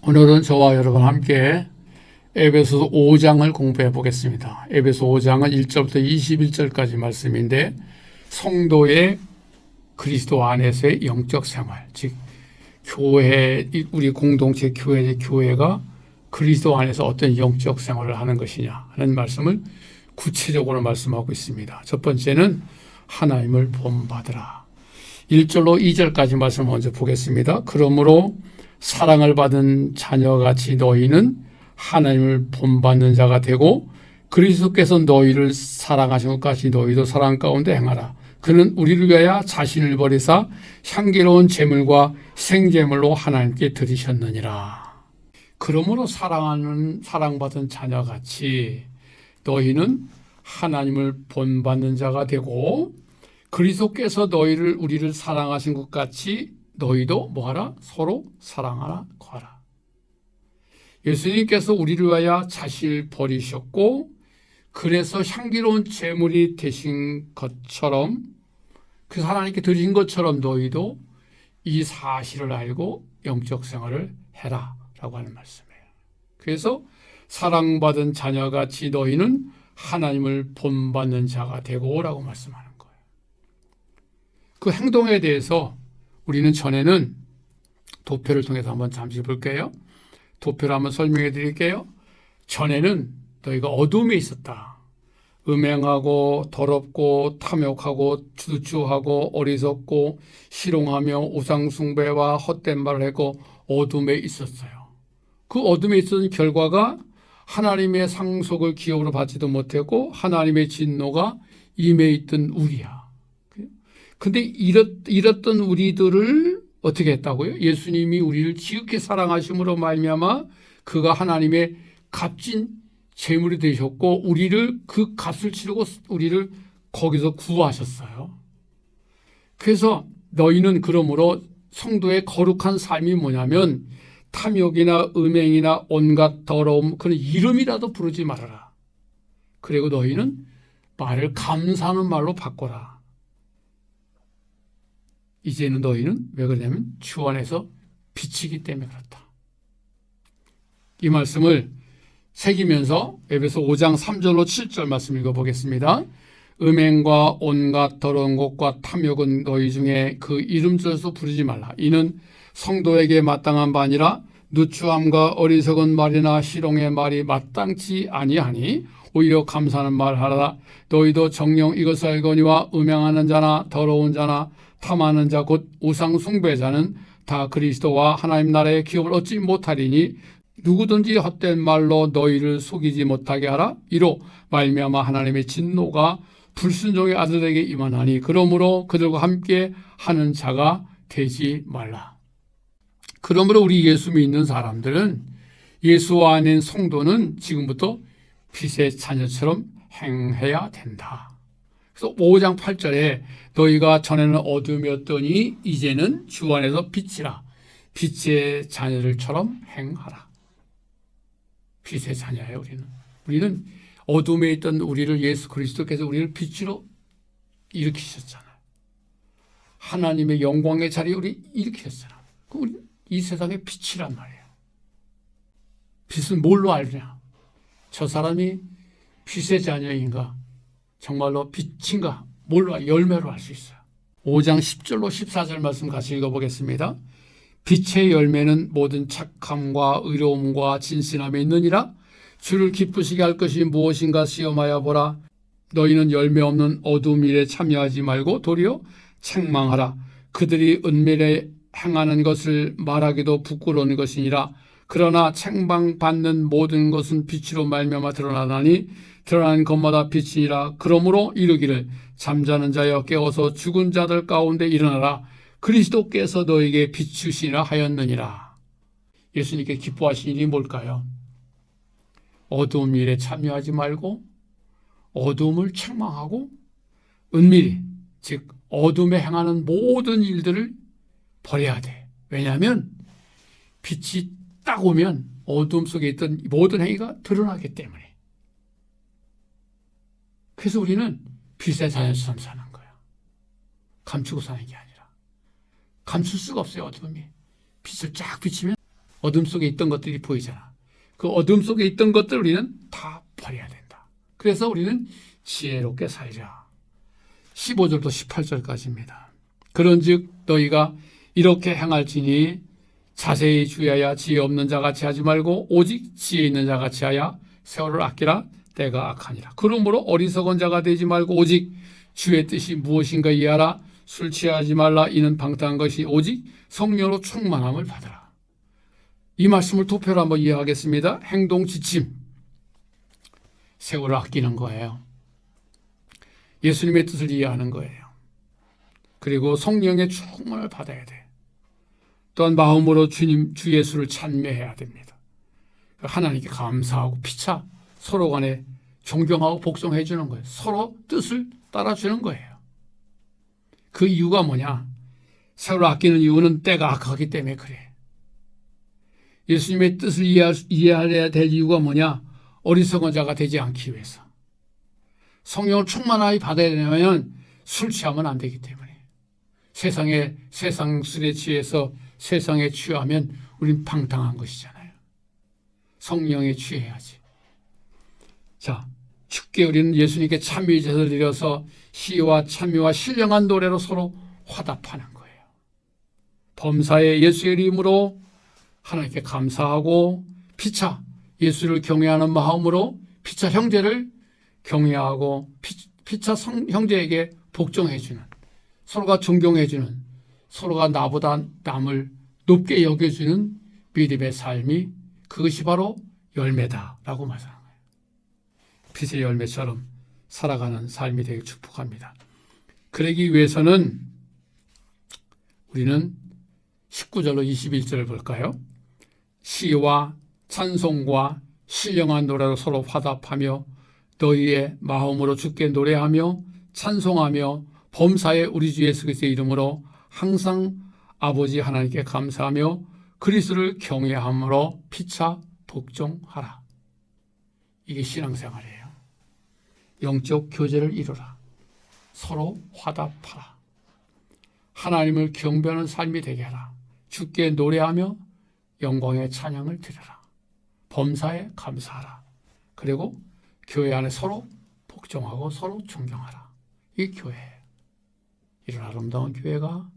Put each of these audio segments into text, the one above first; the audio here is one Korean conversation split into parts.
오늘은 저와 여러분 함께 에베소서 5장을 공부해 보겠습니다. 에베소 5장은 1절부터 21절까지 말씀인데 성도의 그리스도 안에서의 영적 생활, 즉 교회, 우리 공동체 교회가 그리스도 안에서 어떤 영적 생활을 하는 것이냐 하는 말씀을 구체적으로 말씀하고 있습니다. 첫 번째는 하나님을 본받으라. 1절로 2절까지 말씀을 먼저 보겠습니다. 그러므로 사랑을 받은 자녀같이 너희는 하나님을 본받는 자가 되고 그리스도께서 너희를 사랑하신 것 같이 너희도 사랑 가운데 행하라. 그는 우리를 위하여 자신을 버리사 향기로운 제물과 생제물로 하나님께 드리셨느니라. 그러므로 사랑받은 자녀같이 너희는 하나님을 본받는 자가 되고 그리스도께서 우리를 사랑하신 것 같이 너희도 뭐하라? 서로 사랑하라 거하라. 예수님께서 우리를 위하여 자신을 버리셨고 그래서 향기로운 제물이 되신 것처럼 그 하나님께 드린 것처럼 너희도 이 사실을 알고 영적 생활을 해라 라고 하는 말씀이에요. 그래서 사랑받은 자녀같이 너희는 하나님을 본받는 자가 되고 라고 말씀하는 거예요. 그 행동에 대해서 우리는 전에는 도표를 통해서 한번 잠시 볼게요. 도표를 한번 설명해 드릴게요. 전에는 너희가 어둠에 있었다. 음행하고 더럽고 탐욕하고 주주하고 어리석고 희롱하며 우상숭배와 헛된 말을 하고 어둠에 있었어요. 그 어둠에 있었던 결과가 하나님의 상속을 기업으로 받지도 못했고 하나님의 진노가 임해 있던 우리야. 근데 이랬던 우리들을 어떻게 했다고요? 예수님이 우리를 지극히 사랑하심으로 말미암아 그가 하나님의 값진 제물이 되셨고 우리를 그 값을 치르고 우리를 거기서 구하셨어요. 그래서 너희는 그러므로 성도의 거룩한 삶이 뭐냐면 탐욕이나 음행이나 온갖 더러움 그런 이름이라도 부르지 말아라. 그리고 너희는 말을 감사하는 말로 바꿔라. 이제는 너희는 왜 그러냐면 주 안에서 빛이기 때문에 그렇다. 이 말씀을 새기면서 에베소 5장 3절로 7절 말씀 읽어보겠습니다. 음행과 온갖 더러운 것과 탐욕은 너희 중에 그 이름절서 부르지 말라. 이는 성도에게 마땅한 바 아니라 누추함과 어리석은 말이나 희롱의 말이 마땅치 아니하니 오히려 감사하는 말 하라. 너희도 정녕 이것을 알거니와 음행하는 자나 더러운 자나 탐하는 자 곧 우상 숭배자는 다 그리스도와 하나님 나라의 기업을 얻지 못하리니 누구든지 헛된 말로 너희를 속이지 못하게 하라. 이로 말미암아 하나님의 진노가 불순종의 아들에게 임하나니 그러므로 그들과 함께 하는 자가 되지 말라. 그러므로 우리 예수 믿는 사람들은 예수 안에 성도는 지금부터 빛의 자녀처럼 행해야 된다. 그래서 5장 8절에 너희가 전에는 어둠이었더니 이제는 주 안에서 빛이라. 빛의 자녀들처럼 행하라. 빛의 자녀예요. 우리는 어둠에 있던 우리를 예수 그리스도께서 우리를 빛으로 일으키셨잖아요. 하나님의 영광의 자리에 우리 일으키셨잖아요. 우리 이 세상의 빛이란 말이에요. 빛은 뭘로 알냐? 저 사람이 빛의 자녀인가? 정말로 빛인가? 뭘로 열매로 알 수 있어요. 5장 10절로 14절 말씀 같이 읽어보겠습니다. 빛의 열매는 모든 착함과 의로움과 진실함에 있느니라. 주를 기쁘시게 할 것이 무엇인가 시험하여 보라. 너희는 열매 없는 어두움 일에 참여하지 말고 도리어 책망하라. 그들이 은밀에 행하는 것을 말하기도 부끄러운 것이니라. 그러나 책망받는 모든 것은 빛으로 말미암아 드러나나니 드러난 것마다 빛이니라. 그러므로 이르기를 잠자는 자여 깨어서 죽은 자들 가운데 일어나라. 그리스도께서 너에게 비추시라 하였느니라. 예수님께 기뻐하신 일이 뭘까요? 어두운 일에 참여하지 말고 어두움을 책망하고 은밀히 즉 어둠에 행하는 모든 일들을 버려야 돼. 왜냐하면 빛이 딱 오면 어둠 속에 있던 모든 행위가 드러나기 때문에. 그래서 우리는 빛의 자녀처럼 사는 거예요. 감추고 사는 게 아니라. 감출 수가 없어요. 어둠이. 빛을 쫙 비치면 어둠 속에 있던 것들이 보이잖아. 그 어둠 속에 있던 것들 우리는 다 버려야 된다. 그래서 우리는 지혜롭게 살자. 15절부터 18절까지입니다. 그런즉 너희가 이렇게 행할지니 자세히 주의하여 지혜 없는 자같이 하지 말고 오직 지혜 있는 자같이 하여 세월을 아끼라. 때가 악하니라. 그러므로 어리석은 자가 되지 말고 오직 주의 뜻이 무엇인가 이해하라. 술 취하지 말라. 이는 방탕한 것이 오직 성령으로 충만함을 받으라. 이 말씀을 도표로 한번 이해하겠습니다. 행동 지침, 세월을 아끼는 거예요. 예수님의 뜻을 이해하는 거예요. 그리고 성령의 충만을 받아야 돼. 또한 마음으로 주 예수를 찬미해야 됩니다. 하나님께 감사하고 피차 서로 간에 존경하고 복종해 주는 거예요. 서로 뜻을 따라주는 거예요. 그 이유가 뭐냐? 세월을 아끼는 이유는 때가 악하기 때문에 그래. 예수님의 뜻을 이해해야 될 이유가 뭐냐? 어리석은 자가 되지 않기 위해서. 성령을 충만하게 받아야 되려면 술 취하면 안 되기 때문에. 세상 술에 취해서 세상에 취하면 우린 방탕한 것이잖아요. 성령에 취해야지. 자, 주께 우리는 예수님께 참미 제사를 드려서 시와 참미와 신령한 노래로 서로 화답하는 거예요. 범사에 예수의 이름으로 하나님께 감사하고 피차 예수를 경외하는 마음으로 피차 형제를 경외하고 피차 형제에게 복종해주는, 서로가 존경해주는, 서로가 나보다 남을 높게 여겨주는 믿음의 삶이, 그것이 바로 열매다라고 말하는 거예요. 빛의 열매처럼 살아가는 삶이 되길 축복합니다. 그러기 위해서는 우리는 19절로 21절을 볼까요? 시와 찬송과 신령한 노래로 서로 화답하며 너희의 마음으로 주께 노래하며 찬송하며 범사에 우리 주 예수 그리스도의 이름으로 항상 아버지 하나님께 감사하며 그리스도를 경외함으로 피차 복종하라. 이게 신앙생활이에요. 영적 교제를 이루라. 서로 화답하라. 하나님을 경배하는 삶이 되게 하라. 주께 노래하며 영광의 찬양을 드려라. 범사에 감사하라. 그리고 교회 안에 서로 복종하고 서로 존경하라. 이 교회예요. 이런 아름다운 교회가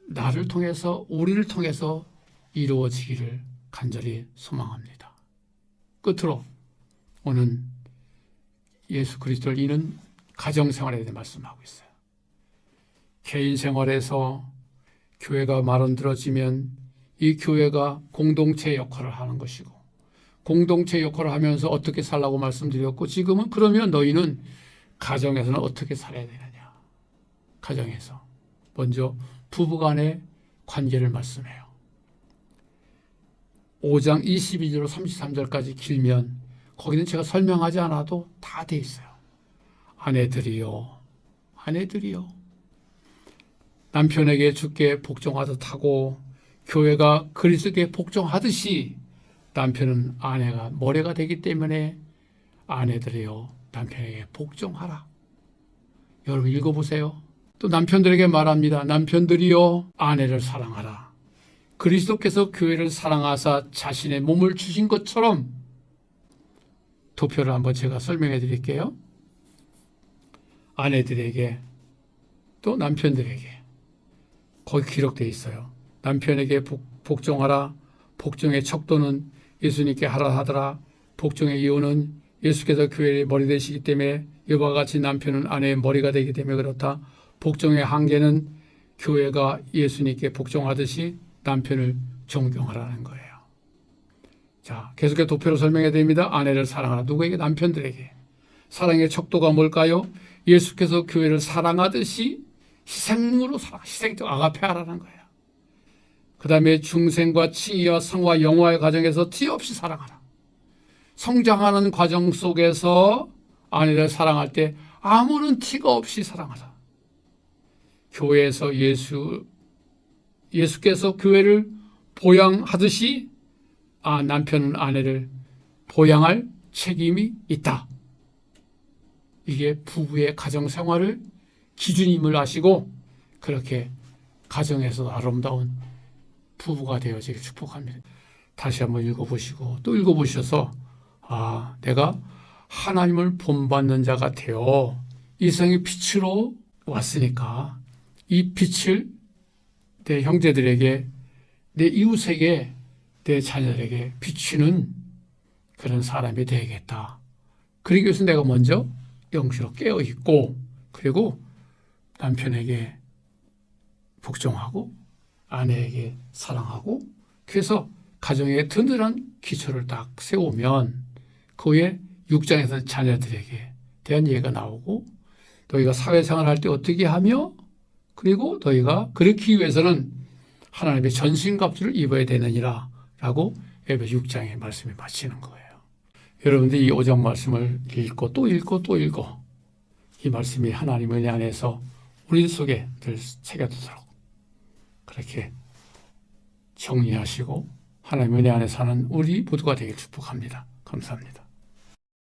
나를 통해서, 우리를 통해서 이루어지기를 간절히 소망합니다. 끝으로 오늘 예수 그리스도를 이는 가정생활에 대해 말씀하고 있어요. 개인 생활에서 교회가 만들어지면 이 교회가 공동체 역할을 하는 것이고, 공동체 역할을 하면서 어떻게 살라고 말씀드렸고, 지금은 그러면 너희는 가정에서는 어떻게 살아야 되느냐. 가정에서 먼저 부부간의 관계를 말씀해요. 5장 22절로 33절까지 길면 거기는 제가 설명하지 않아도 다 돼 있어요. 아내들이요, 남편에게 주께 복종하듯 하고 교회가 그리스도께 복종하듯이 남편은 아내가 모래가 되기 때문에 아내들이요, 남편에게 복종하라. 여러분 읽어보세요. 또 남편들에게 말합니다. 남편들이요, 아내를 사랑하라. 그리스도께서 교회를 사랑하사 자신의 몸을 주신 것처럼, 도표를 한번 제가 설명해 드릴게요. 아내들에게 또 남편들에게 거기 기록되어 있어요. 남편에게 복종하라. 복종의 척도는 예수님께 하라 하더라. 복종의 이유는 예수께서 교회의 머리 되시기 때문에 이와 같이 남편은 아내의 머리가 되기 때문에 그렇다. 복종의 한계는 교회가 예수님께 복종하듯이 남편을 존경하라는 거예요. 자, 계속해서 도표로 설명해야 됩니다. 아내를 사랑하라. 누구에게? 남편들에게. 사랑의 척도가 뭘까요? 예수께서 교회를 사랑하듯이 희생으로 희생적 아가페하라는 거예요. 그 다음에 중생과 칭의와 성과 영화의 과정에서 티 없이 사랑하라. 성장하는 과정 속에서 아내를 사랑할 때 아무런 티가 없이 사랑하라. 교회에서 예수께서 교회를 보양하듯이 남편은 아내를 보양할 책임이 있다. 이게 부부의 가정생활을 기준임을 아시고 그렇게 가정에서 아름다운 부부가 되어지길 축복합니다. 다시 한번 읽어보시고 또 읽어보셔서 내가 하나님을 본받는 자가 되어 이성의 빛으로 왔으니까 이 빛을 내 형제들에게, 내 이웃에게, 내 자녀들에게 비추는 그런 사람이 되야겠다. 그러기 위해서 내가 먼저 영적으로 깨어있고 그리고 남편에게 복종하고 아내에게 사랑하고 그래서 가정에 든든한 기초를 딱 세우면 그 후에 6장에서 자녀들에게 대한 예가 나오고 너희가 사회생활 할 때 어떻게 하며 그리고 너희가 그렇기 위해서는 하나님의 전신갑주를 입어야 되느니라 라고 에베소 6장의 말씀이 마치는 거예요. 여러분들 이 5장 말씀을 읽고 또 읽고 또 읽고 이 말씀이 하나님의 은혜 안에서 우리 속에 늘 새겨두도록 그렇게 정리하시고 하나님의 은혜 안에 사는 우리 모두가 되길 축복합니다. 감사합니다.